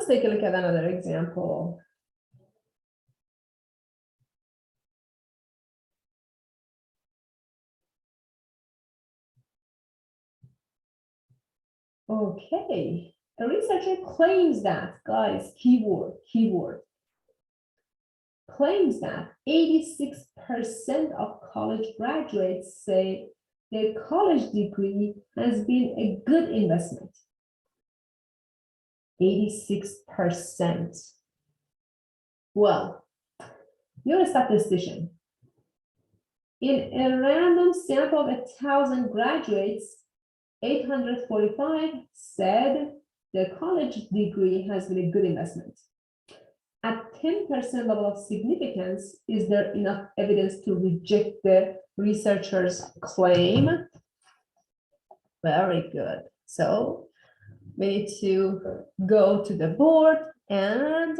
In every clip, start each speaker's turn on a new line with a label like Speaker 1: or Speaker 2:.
Speaker 1: Let's take a look at another example. Okay, a researcher claims that, guys, keyword, claims that 86% of college graduates say their college degree has been a good investment. 86%. Well, you're a statistician. In a random sample of 1,000 graduates, 845 said their college degree has been a good investment. At 10% level of significance, is there enough evidence to reject the researcher's claim? Very good. So we need to go to the board and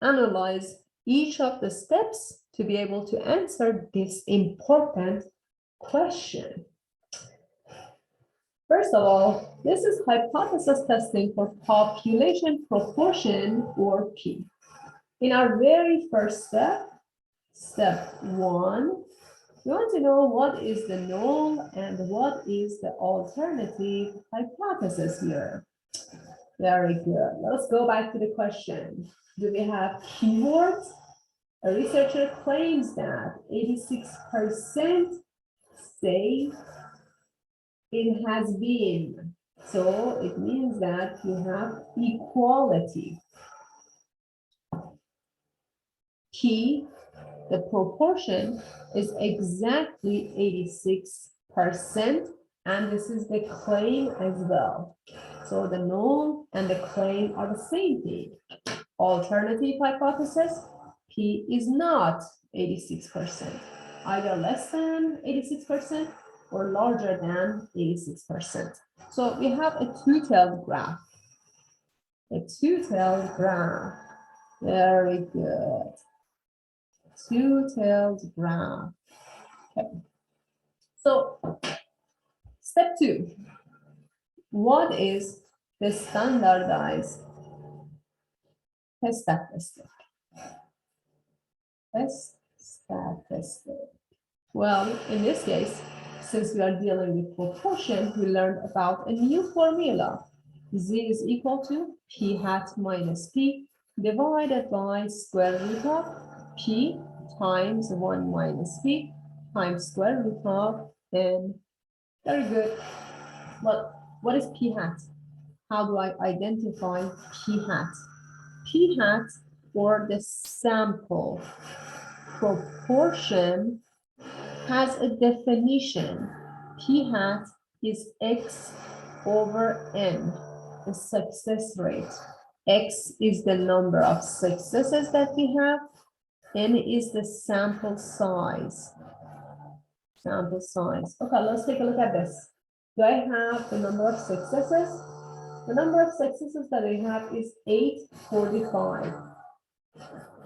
Speaker 1: analyze each of the steps to be able to answer this important question. First of all, this is hypothesis testing for population proportion, or P. In our very first step, step 1, we want to know what is the null and what is the alternative hypothesis here. Very good. Let's go back to the question. Do we have keywords? A researcher claims that 86% say it has been. So it means that you have equality. P, the proportion is exactly 86%, and this is the claim as well. So the null and the claim are the same thing. Alternative hypothesis, P is not 86%, either less than 86% or larger than 86%. So we have a two-tailed graph. A two-tailed graph. Very good. Two-tailed graph. Okay. So step 2. What is the standardized test statistic? Test statistic. Well, in this case, since we are dealing with proportion, we learned about a new formula. Z is equal to P hat minus P divided by square root of P times 1 minus P times square root of N. Very good. But what is P hat? How do I identify P hat? P hat, or the sample proportion, has a definition. P hat is X over N, the success rate. X is the number of successes that we have. N is the sample size. Sample size. Okay, let's take a look at this. Do I have the number of successes? The number of successes that I have is 845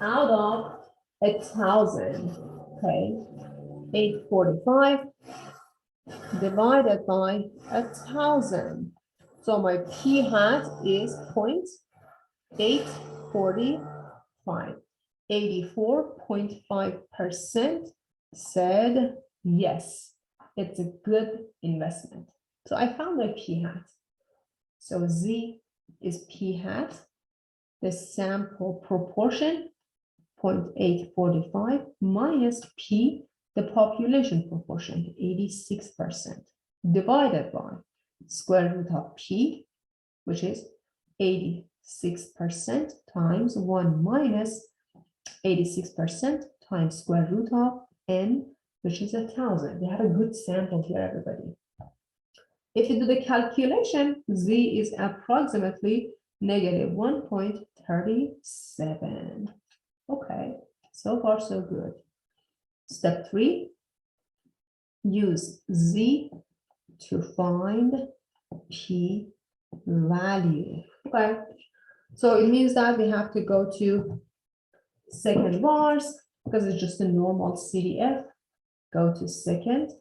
Speaker 1: out of 1,000. Okay, 845 divided by 1,000. So my P hat is 0.845. 84.5% said yes, it's a good investment. So I found my P hat. So Z is P hat, the sample proportion, 0.845, minus P, the population proportion, 86%, divided by square root of P, which is 86% times 1 minus 86% times square root of N, which is 1,000. We have a good sample here, everybody. If you do the calculation, Z is approximately negative 1.37. Okay, so far so good. Step 3, use Z to find P value. Okay, so it means that we have to go to second vars, because it's just a normal CDF. Go to second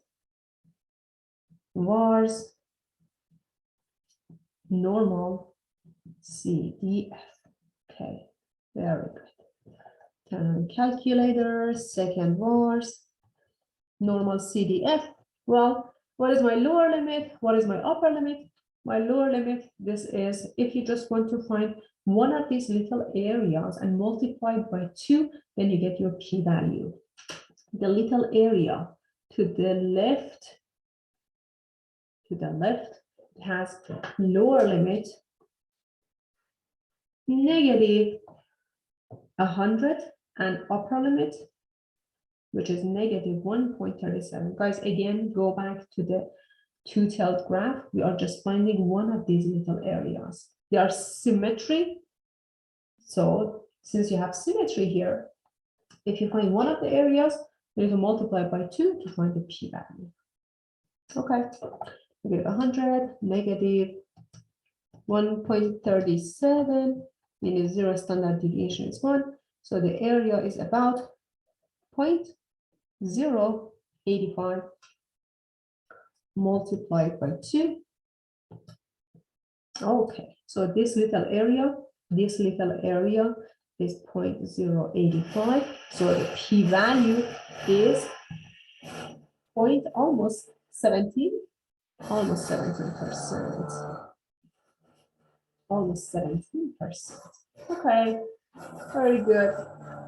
Speaker 1: vars, normal CDF. Okay, very good. Turn on calculator, second bars, normal CDF. Well, what is my lower limit? What is my upper limit? My lower limit, this is if you just want to find one of these little areas and multiply it by 2, then you get your p-value. The little area to the left, has lower limit negative 100 and upper limit, which is negative 1.37. Guys, again, go back to the two-tailed graph. We are just finding one of these little areas. They are symmetry. So since you have symmetry here, if you find one of the areas, you need to multiply by 2 to find the p-value. Okay, negative 100, negative 1.37, meaning 0 standard deviation is 1. So the area is about 0.085 multiplied by 2. Okay, so this little area is 0.085. So the p-value is almost 17%. Almost 17%. Okay, very good.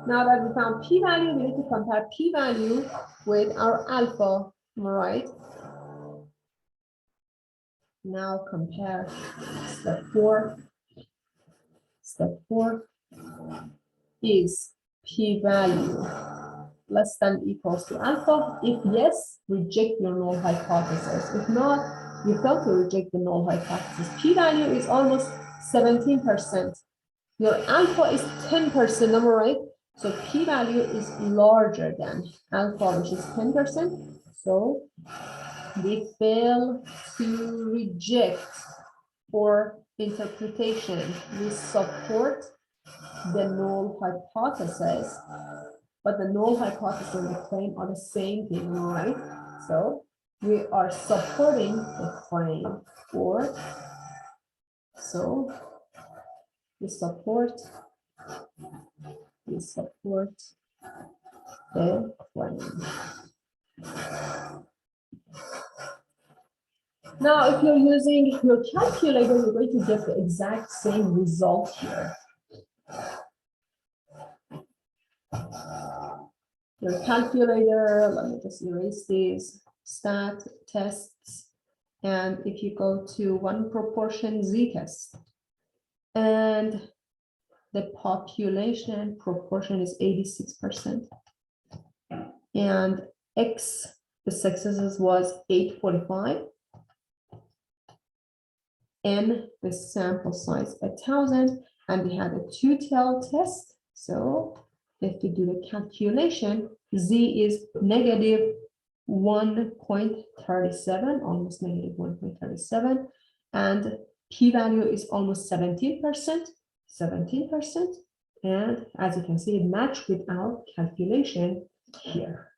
Speaker 1: Now that we found p-value, we need to compare p-value with our alpha, right? Now compare step 4. Step 4 is p-value less than equals to alpha. If yes, reject your null hypothesis. If not, you fail to reject the null hypothesis. P-value is almost 17%. Your alpha is 10%, am I right? So p-value is larger than alpha, which is 10%. So we fail to reject for interpretation. We support the null hypothesis, but the null hypothesis and the claim are the same thing, right? So we are supporting the claim, or so we support the claim. Now, if you're using your calculator, you're going to get the exact same result here. Your calculator, let me just erase these, stat tests, and if you go to one proportion z-test, and the population proportion is 86%, and x, the successes was 845, n, the sample size 1,000, and we had a two-tailed test. So if we do the calculation, z is negative 1.37, almost negative 1.37, and p-value is almost 17%, and as you can see, it matched with our calculation here.